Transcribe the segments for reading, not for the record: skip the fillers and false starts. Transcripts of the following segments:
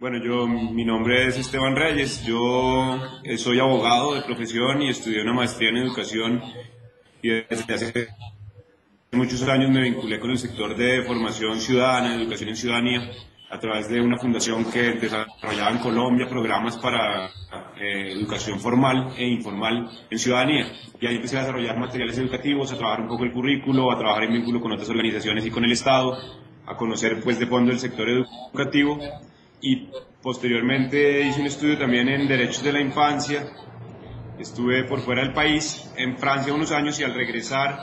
Bueno, mi nombre es Esteban Reyes, yo soy abogado de profesión y estudié una maestría en educación y desde hace muchos años me vinculé con el sector de formación ciudadana, educación en ciudadanía, a través de una fundación que desarrollaba en Colombia programas para educación formal e informal en ciudadanía. Y ahí empecé a desarrollar materiales educativos, a trabajar un poco el currículo, a trabajar en vínculo con otras organizaciones y con el Estado, a conocer pues de fondo el sector educativo y posteriormente hice un estudio también en derechos de la infancia. Estuve por fuera del país, en Francia unos años, y al regresar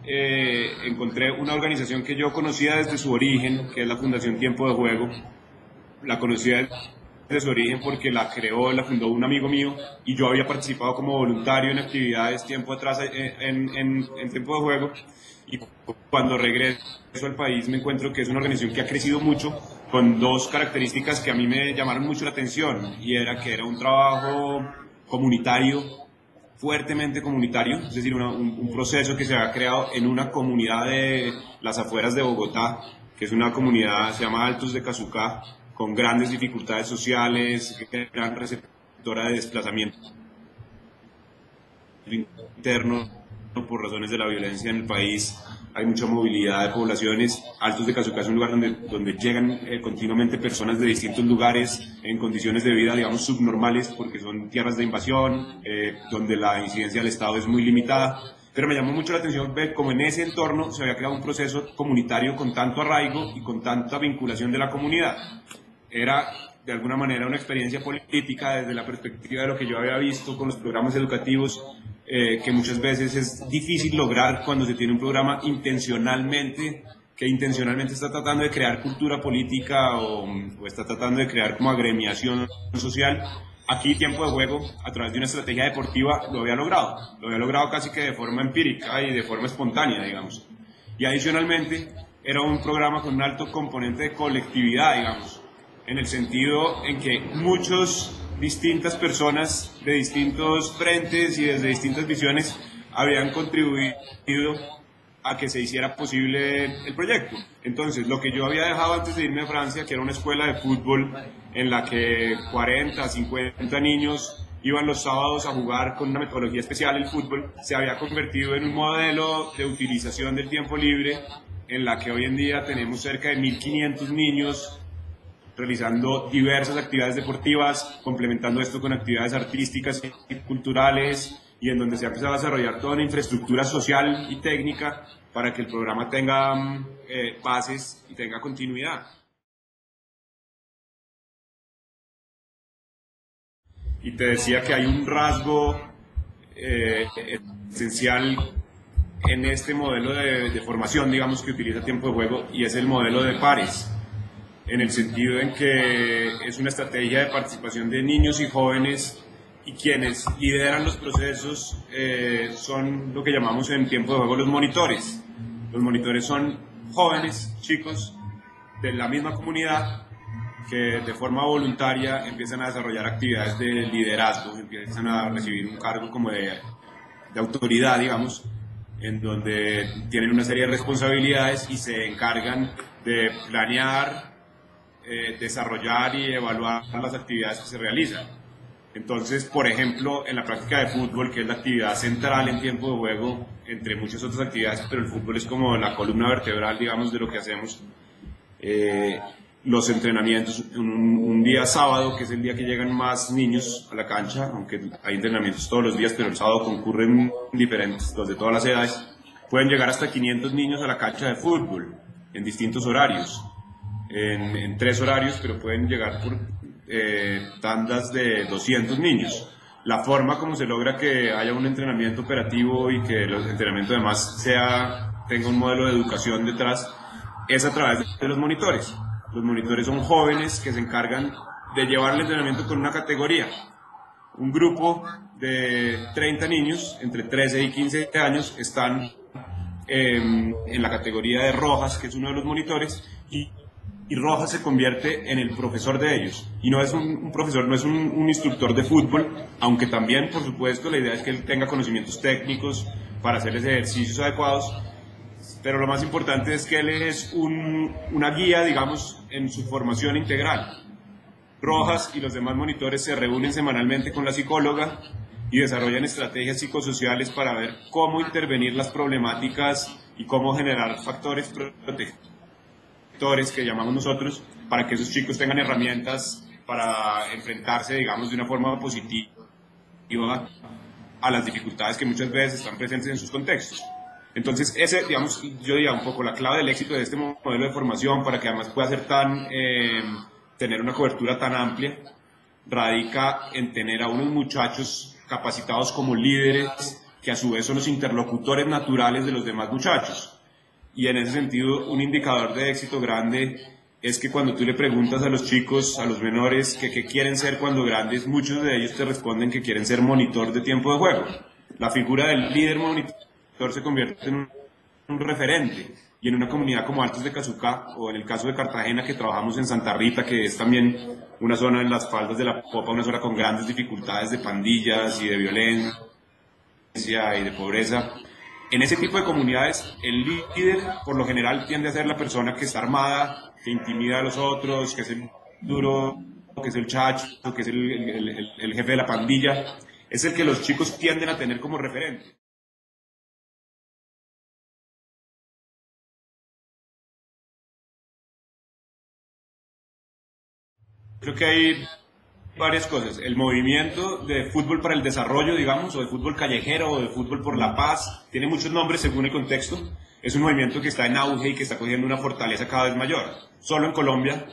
encontré una organización que yo conocía desde su origen, que es la Fundación Tiempo de Juego. La conocía desde su origen porque la fundó un amigo mío y yo había participado como voluntario en actividades tiempo atrás en Tiempo de Juego. Y cuando regreso al país me encuentro que es una organización que ha crecido mucho, con dos características que a mí me llamaron mucho la atención, y era que era un trabajo comunitario, fuertemente comunitario, es decir, un proceso que se ha creado en una comunidad de las afueras de Bogotá, que es una comunidad, se llama Altos de Cazucá, con grandes dificultades sociales, gran receptora de desplazamiento interno por razones de la violencia en el país. Hay mucha movilidad de poblaciones. Altos de Cazucá es un lugar donde llegan continuamente personas de distintos lugares en condiciones de vida, digamos, subnormales, porque son tierras de invasión, donde la incidencia del Estado es muy limitada. Pero me llamó mucho la atención ver cómo en ese entorno se había creado un proceso comunitario con tanto arraigo y con tanta vinculación de la comunidad. Era de alguna manera una experiencia política desde la perspectiva de lo que yo había visto con los programas educativos, que muchas veces es difícil lograr cuando se tiene un programa que intencionalmente está tratando de crear cultura política o está tratando de crear como agremiación social. Aquí Tiempo de Juego, a través de una estrategia deportiva, lo había logrado casi que de forma empírica y de forma espontánea, digamos. Y adicionalmente era un programa con un alto componente de colectividad, digamos, en el sentido en que distintas personas de distintos frentes y desde distintas visiones habían contribuido a que se hiciera posible el proyecto. Entonces, lo que yo había dejado antes de irme a Francia, que era una escuela de fútbol en la que 40, 50 niños iban los sábados a jugar con una metodología especial el fútbol, se había convertido en un modelo de utilización del tiempo libre en la que hoy en día tenemos cerca de 1.500 niños realizando diversas actividades deportivas, complementando esto con actividades artísticas y culturales, y en donde se ha empezado a desarrollar toda una infraestructura social y técnica para que el programa tenga bases y tenga continuidad. Y te decía que hay un rasgo esencial en este modelo de formación, digamos, que utiliza Tiempo de Juego, y es el modelo de pares, en el sentido en que es una estrategia de participación de niños y jóvenes, y quienes lideran los procesos son lo que llamamos en Tiempo de Juego los monitores. Los monitores son jóvenes, chicos de la misma comunidad que de forma voluntaria empiezan a desarrollar actividades de liderazgo, empiezan a recibir un cargo como de autoridad, digamos, en donde tienen una serie de responsabilidades y se encargan de planear, desarrollar y evaluar las actividades que se realizan. Entonces, por ejemplo, en la práctica de fútbol, que es la actividad central en Tiempo de Juego, entre muchas otras actividades, pero el fútbol es como la columna vertebral, digamos, de lo que hacemos. Los entrenamientos, un día sábado, que es el día que llegan más niños a la cancha, aunque hay entrenamientos todos los días, pero el sábado concurren diferentes, los de todas las edades, pueden llegar hasta 500 niños a la cancha de fútbol, en distintos horarios. En 3 horarios, pero pueden llegar por tandas de 200 niños. La forma como se logra que haya un entrenamiento operativo y que el entrenamiento además tenga un modelo de educación detrás es a través de los monitores. Los monitores son jóvenes que se encargan de llevar el entrenamiento con una categoría. Un grupo de 30 niños, entre 13 y 15 años, están en la categoría de Rojas, que es uno de los monitores, y Rojas se convierte en el profesor de ellos. Y no es un profesor, no es un instructor de fútbol, aunque también, por supuesto, la idea es que él tenga conocimientos técnicos para hacerles ejercicios adecuados, pero lo más importante es que él es una guía, digamos, en su formación integral. Rojas y los demás monitores se reúnen semanalmente con la psicóloga y desarrollan estrategias psicosociales para ver cómo intervenir las problemáticas y cómo generar factores protectores que llamamos nosotros, para que esos chicos tengan herramientas para enfrentarse, digamos, de una forma positiva a las dificultades que muchas veces están presentes en sus contextos. Entonces, ese, digamos, yo diría un poco la clave del éxito de este modelo de formación, para que además pueda ser tener una cobertura tan amplia, radica en tener a unos muchachos capacitados como líderes, que a su vez son los interlocutores naturales de los demás muchachos. Y en ese sentido, un indicador de éxito grande es que cuando tú le preguntas a los chicos, a los menores, que qué quieren ser cuando grandes, muchos de ellos te responden que quieren ser monitor de tiempo de juego. La figura del líder monitor se convierte en un referente. Y en una comunidad como Altos de Cazucá, o en el caso de Cartagena, que trabajamos en Santa Rita, que es también una zona en las faldas de la Popa, una zona con grandes dificultades de pandillas y de violencia y de pobreza. En ese tipo de comunidades, el líder, por lo general, tiende a ser la persona que está armada, que intimida a los otros, que es el duro, que es el chacho, que es el jefe de la pandilla. Es el que los chicos tienden a tener como referente. Creo que hay varias cosas. El movimiento de fútbol para el desarrollo, digamos, o de fútbol callejero, o de fútbol por la paz, tiene muchos nombres según el contexto. Es un movimiento que está en auge y que está cogiendo una fortaleza cada vez mayor. Solo en Colombia,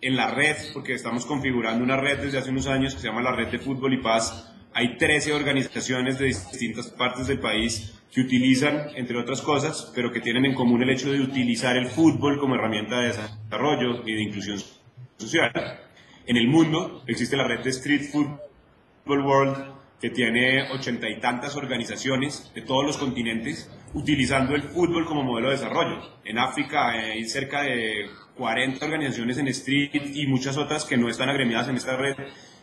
en la red, porque estamos configurando una red desde hace unos años que se llama la Red de Fútbol y Paz, hay 13 organizaciones de distintas partes del país que utilizan, entre otras cosas, pero que tienen en común el hecho de utilizar el fútbol como herramienta de desarrollo y de inclusión social. En el mundo existe la red de Street Football World, que tiene 80 y tantas organizaciones de todos los continentes utilizando el fútbol como modelo de desarrollo. En África hay cerca de 40 organizaciones en Street y muchas otras que no están agremiadas en esta red,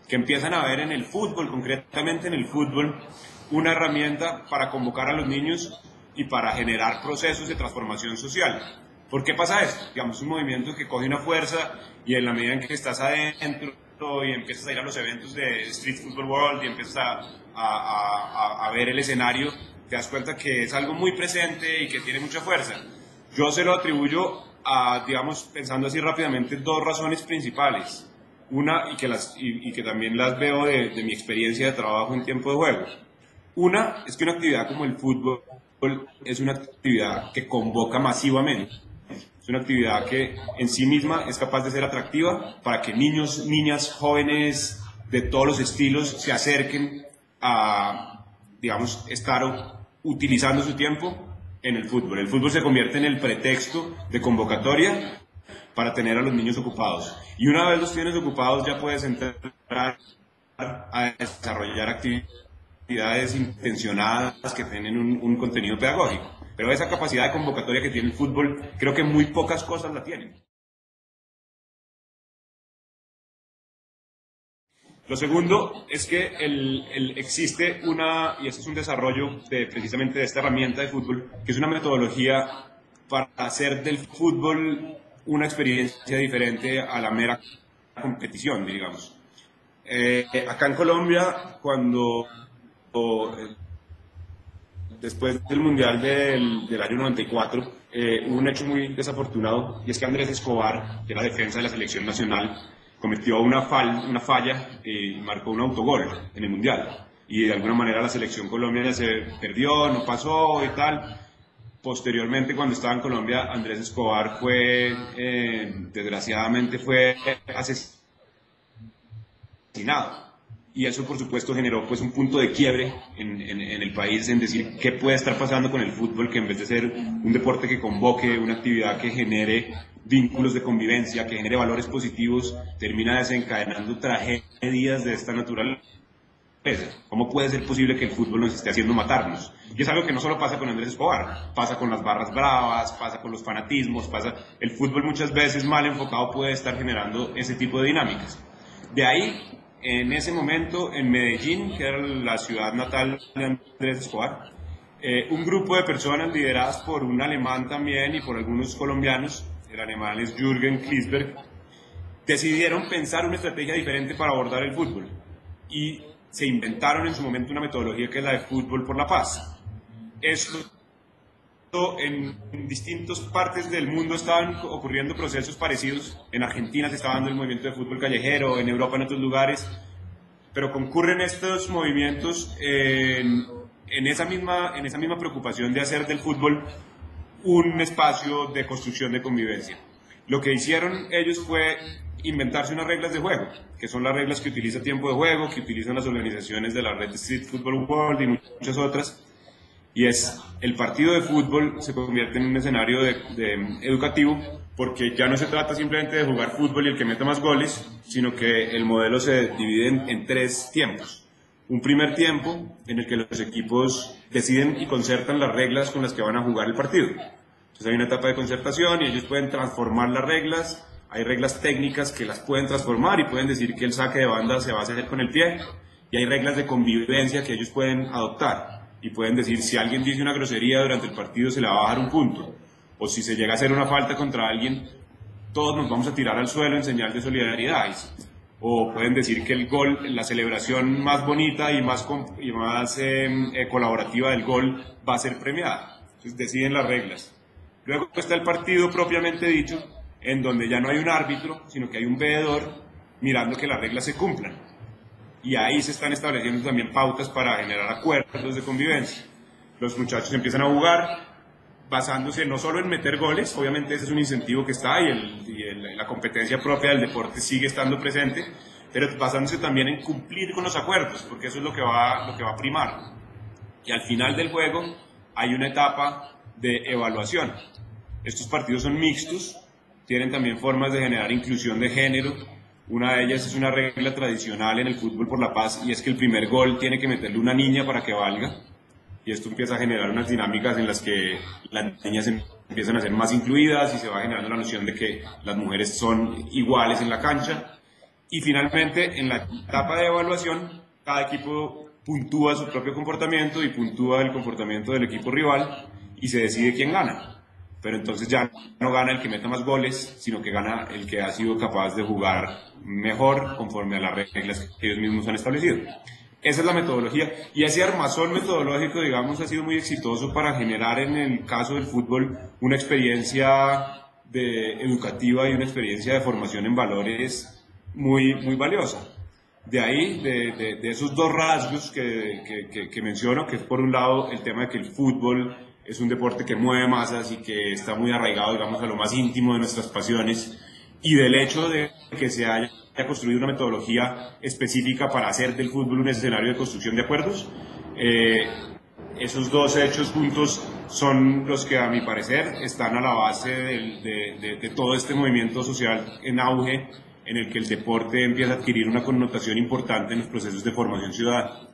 que empiezan a ver en el fútbol, concretamente en el fútbol, una herramienta para convocar a los niños y para generar procesos de transformación social. ¿Por qué pasa esto? Digamos, un movimiento que coge una fuerza y en la medida en que estás adentro y empiezas a ir a los eventos de Street Football World y empiezas a ver el escenario, te das cuenta que es algo muy presente y que tiene mucha fuerza. Yo se lo atribuyo a, digamos, pensando así rápidamente, dos razones principales. Una, y que también las veo de mi experiencia de trabajo en tiempo de juego. Una, es que una actividad como el fútbol es una actividad que convoca masivamente. Es una actividad que en sí misma es capaz de ser atractiva para que niños, niñas, jóvenes de todos los estilos se acerquen a, digamos, estar utilizando su tiempo en el fútbol. El fútbol se convierte en el pretexto de convocatoria para tener a los niños ocupados. Y una vez los tienes ocupados ya puedes entrar a desarrollar actividades intencionadas que tienen un contenido pedagógico. Pero esa capacidad de convocatoria que tiene el fútbol, creo que muy pocas cosas la tienen. Lo segundo es que existe y ese es un desarrollo precisamente de esta herramienta de fútbol, que es una metodología para hacer del fútbol una experiencia diferente a la mera competición, digamos. Acá en Colombia, después del Mundial del año 94, hubo un hecho muy desafortunado, y es que Andrés Escobar, que era defensa de la selección nacional, cometió una falla y marcó un autogol en el Mundial. Y de alguna manera la selección colombiana se perdió, no pasó y tal. Posteriormente, cuando estaba en Colombia, Andrés Escobar desgraciadamente fue asesinado. Y eso, por supuesto, generó pues un punto de quiebre en el país, en decir qué puede estar pasando con el fútbol, que en vez de ser un deporte que convoque, una actividad que genere vínculos de convivencia, que genere valores positivos, termina desencadenando tragedias de esta naturaleza. ¿Cómo puede ser posible que el fútbol nos esté haciendo matarnos? Y es algo que no solo pasa con Andrés Escobar, pasa con las barras bravas, pasa con los fanatismos, el fútbol muchas veces mal enfocado puede estar generando ese tipo de dinámicas. De ahí, en ese momento, en Medellín, que era la ciudad natal de Andrés Escobar, un grupo de personas lideradas por un alemán también y por algunos colombianos, el alemán es Jürgen Klinsberg, decidieron pensar una estrategia diferente para abordar el fútbol y se inventaron en su momento una metodología que es la de Fútbol por la Paz. Esto en distintas partes del mundo estaban ocurriendo procesos parecidos. En Argentina se estaba dando el movimiento de fútbol callejero, en Europa en otros lugares, pero concurren estos movimientos en esa misma preocupación de hacer del fútbol un espacio de construcción de convivencia. Lo que hicieron ellos fue inventarse unas reglas de juego, que son las reglas que utiliza Tiempo de Juego, que utilizan las organizaciones de la red Street Football World y muchas otras, y es el partido de fútbol se convierte en un escenario educativo, porque ya no se trata simplemente de jugar fútbol y el que meta más goles, sino que el modelo se divide en 3 tiempos. Un primer tiempo en el que los equipos deciden y concertan las reglas con las que van a jugar el partido. Entonces hay una etapa de concertación y ellos pueden transformar las reglas. Hay reglas técnicas que las pueden transformar y pueden decir que el saque de banda se va a hacer con el pie. Y hay reglas de convivencia que ellos pueden adoptar. Y pueden decir, si alguien dice una grosería durante el partido se le va a bajar un punto. O si se llega a hacer una falta contra alguien, todos nos vamos a tirar al suelo en señal de solidaridad. O pueden decir que el gol, la celebración más bonita y más colaborativa del gol va a ser premiada. Entonces deciden las reglas. Luego está el partido propiamente dicho, en donde ya no hay un árbitro, sino que hay un veedor mirando que las reglas se cumplan. Y ahí se están estableciendo también pautas para generar acuerdos de convivencia. Los muchachos empiezan a jugar basándose no solo en meter goles, obviamente ese es un incentivo que está y la competencia propia del deporte sigue estando presente, pero basándose también en cumplir con los acuerdos, porque eso es lo que va a primar. Y al final del juego hay una etapa de evaluación. Estos partidos son mixtos, tienen también formas de generar inclusión de género. Una de ellas es una regla tradicional en el Fútbol por la Paz, y es que el primer gol tiene que meterle una niña para que valga. Y esto empieza a generar unas dinámicas en las que las niñas empiezan a ser más incluidas y se va generando la noción de que las mujeres son iguales en la cancha. Y finalmente, en la etapa de evaluación, cada equipo puntúa su propio comportamiento y puntúa el comportamiento del equipo rival y se decide quién gana. Pero entonces ya no gana el que meta más goles, sino que gana el que ha sido capaz de jugar mejor conforme a las reglas que ellos mismos han establecido. Esa es la metodología, y ese armazón metodológico, digamos, ha sido muy exitoso para generar en el caso del fútbol una experiencia educativa y una experiencia de formación en valores muy, muy valiosa. De ahí, de esos 2 rasgos que menciono, que es por un lado el tema de que el fútbol es un deporte que mueve masas y que está muy arraigado, digamos, a lo más íntimo de nuestras pasiones, y del hecho de que se haya construido una metodología específica para hacer del fútbol un escenario de construcción de acuerdos. Esos 2 hechos juntos son los que, a mi parecer, están a la base de todo este movimiento social en auge, en el que el deporte empieza a adquirir una connotación importante en los procesos de formación ciudadana.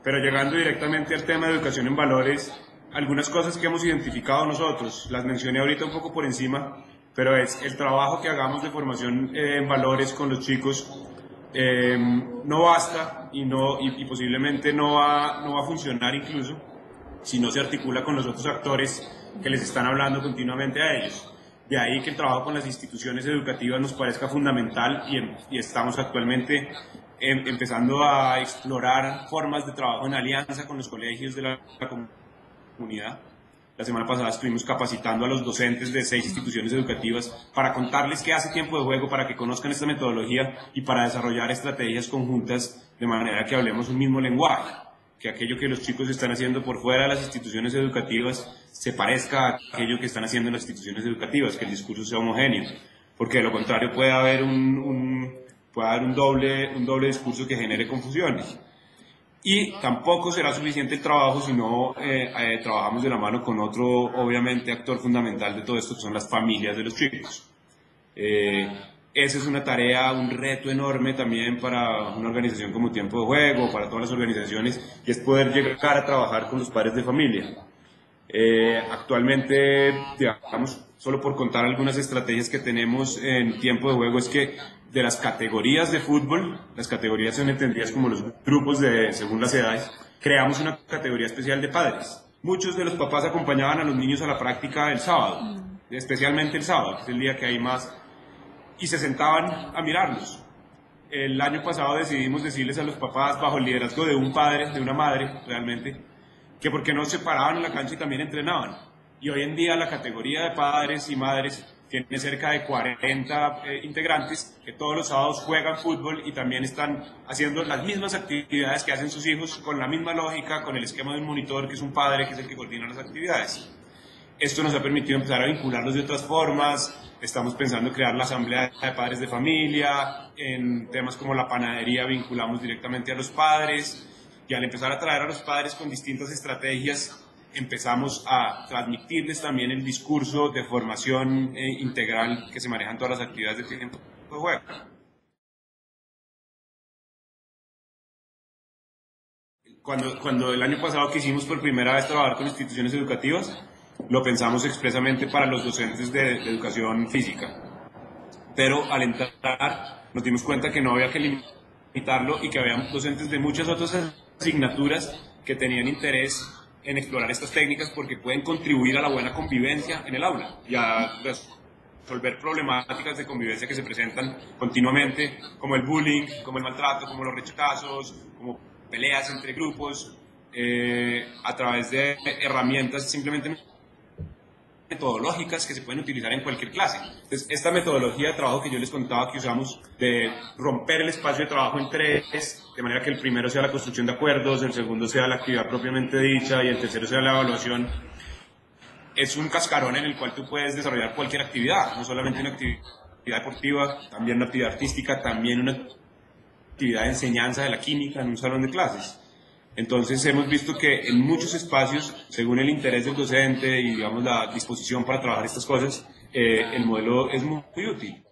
Pero llegando directamente al tema de educación en valores, algunas cosas que hemos identificado nosotros, las mencioné ahorita un poco por encima, pero es el trabajo que hagamos de formación en valores con los chicos no basta y posiblemente no va a funcionar incluso si no se articula con los otros actores que les están hablando continuamente a ellos. De ahí que el trabajo con las instituciones educativas nos parezca fundamental y estamos actualmente empezando a explorar formas de trabajo en alianza con los colegios de la comunidad. La semana pasada estuvimos capacitando a los docentes de 6 instituciones educativas para contarles qué hace Tiempo de Juego, para que conozcan esta metodología y para desarrollar estrategias conjuntas de manera que hablemos un mismo lenguaje, que aquello que los chicos están haciendo por fuera de las instituciones educativas se parezca a aquello que están haciendo en las instituciones educativas, que el discurso sea homogéneo, porque de lo contrario puede haber un doble discurso que genere confusiones. Y tampoco será suficiente el trabajo si no trabajamos de la mano con otro, obviamente, actor fundamental de todo esto, que son las familias de los chicos. Esa es una tarea, un reto enorme también para una organización como Tiempo de Juego, para todas las organizaciones, y es poder llegar a trabajar con los padres de familia. Actualmente, digamos, solo por contar algunas estrategias que tenemos en Tiempo de Juego, es que de las categorías de fútbol, las categorías son entendidas como los grupos según las edades, creamos una categoría especial de padres. muchos de los papás acompañaban a los niños a la práctica el sábado, especialmente el sábado, que es el día que hay más, y se sentaban a mirarlos. El año pasado decidimos decirles a los papás, bajo el liderazgo de un padre, de una madre realmente, que por qué no se paraban en la cancha y también entrenaban. Y hoy en día la categoría de padres y madres tiene cerca de 40 integrantes que todos los sábados juegan fútbol y también están haciendo las mismas actividades que hacen sus hijos, con la misma lógica, con el esquema de un monitor que es un padre que es el que coordina las actividades. Esto nos ha permitido empezar a vincularlos de otras formas. Estamos pensando en crear la asamblea de padres de familia, en temas como la panadería vinculamos directamente a los padres, y al empezar a traer a los padres con distintas estrategias, empezamos a transmitirles también el discurso de formación integral que se maneja en todas las actividades de tiempo de juego. Cuando el año pasado quisimos por primera vez trabajar con instituciones educativas, lo pensamos expresamente para los docentes de educación física. Pero al entrar nos dimos cuenta que no había que limitarlo y que había docentes de muchas otras asignaturas que tenían interés en explorar estas técnicas porque pueden contribuir a la buena convivencia en el aula y a resolver problemáticas de convivencia que se presentan continuamente, como el bullying, como el maltrato, como los rechazos, como peleas entre grupos, a través de herramientas simplemente metodológicas que se pueden utilizar en cualquier clase. Entonces, esta metodología de trabajo que yo les contaba que usamos, de romper el espacio de trabajo en tres, de manera que el primero sea la construcción de acuerdos, el segundo sea la actividad propiamente dicha y el tercero sea la evaluación, es un cascarón en el cual tú puedes desarrollar cualquier actividad, no solamente una actividad deportiva, también una actividad artística, también una actividad de enseñanza de la química en un salón de clases. Entonces hemos visto que en muchos espacios, según el interés del docente y digamos la disposición para trabajar estas cosas, el modelo es muy útil.